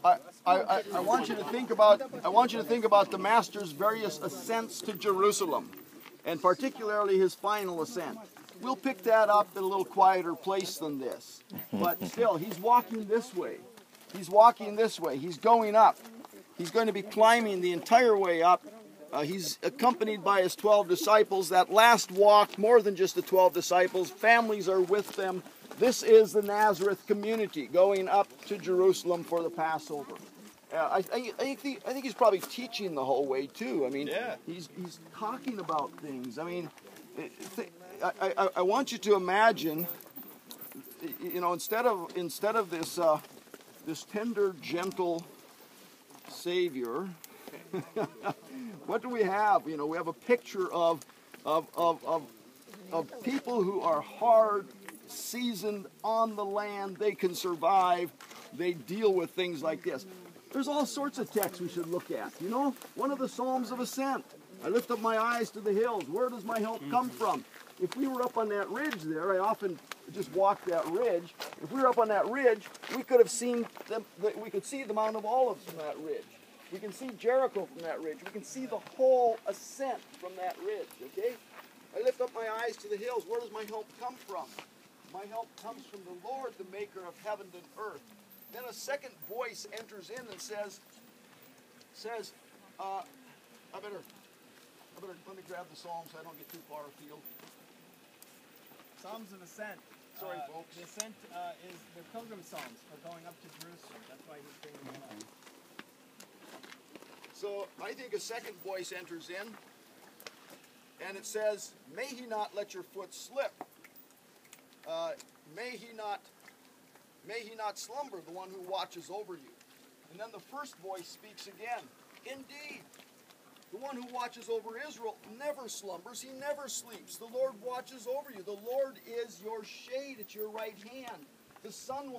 I, I want you to think about the Master's various ascents to Jerusalem, and particularly his final ascent. We'll pick that up in a little quieter place than this, but still, he's walking this way. He's walking this way. He's going up. He's going to be climbing the entire way up. He's accompanied by his 12 disciples. That last walk, more than just the 12 disciples, families are with them. This is the Nazareth community going up to Jerusalem for the Passover. I think he's probably teaching the whole way too. I mean, yeah. He's talking about things. I mean, I want you to imagine, you know, instead of this tender, gentle Savior, what do we have? You know, we have a picture of people who are hard, seasoned on the land. They can survive. They deal with things like this. There's all sorts of texts we should look at. You know, one of the Psalms of Ascent. I lift up my eyes to the hills. Where does my help come from? If we were up on that ridge there, I often just walk that ridge. If we were up on that ridge, we could have seen we could see the Mount of Olives from that ridge. We can see Jericho from that ridge. We can see the whole ascent from that ridge, okay? I lift up my eyes to the hills. Where does my help come from? My help comes from the Lord, the maker of heaven and earth. Then a second voice enters in and says, I better let me grab the Psalms so I don't get too far afield. Psalms of Ascent. Sorry, folks. The Ascent is the Pilgrim Psalms for going up to Jerusalem. That's why he's bringing them up. So I think a second voice enters in, and it says, "May he not let your foot slip. May he not slumber, the one who watches over you." And then the first voice speaks again. "Indeed, the one who watches over Israel never slumbers, he never sleeps. The Lord watches over you. The Lord is your shade at your right hand. The sun will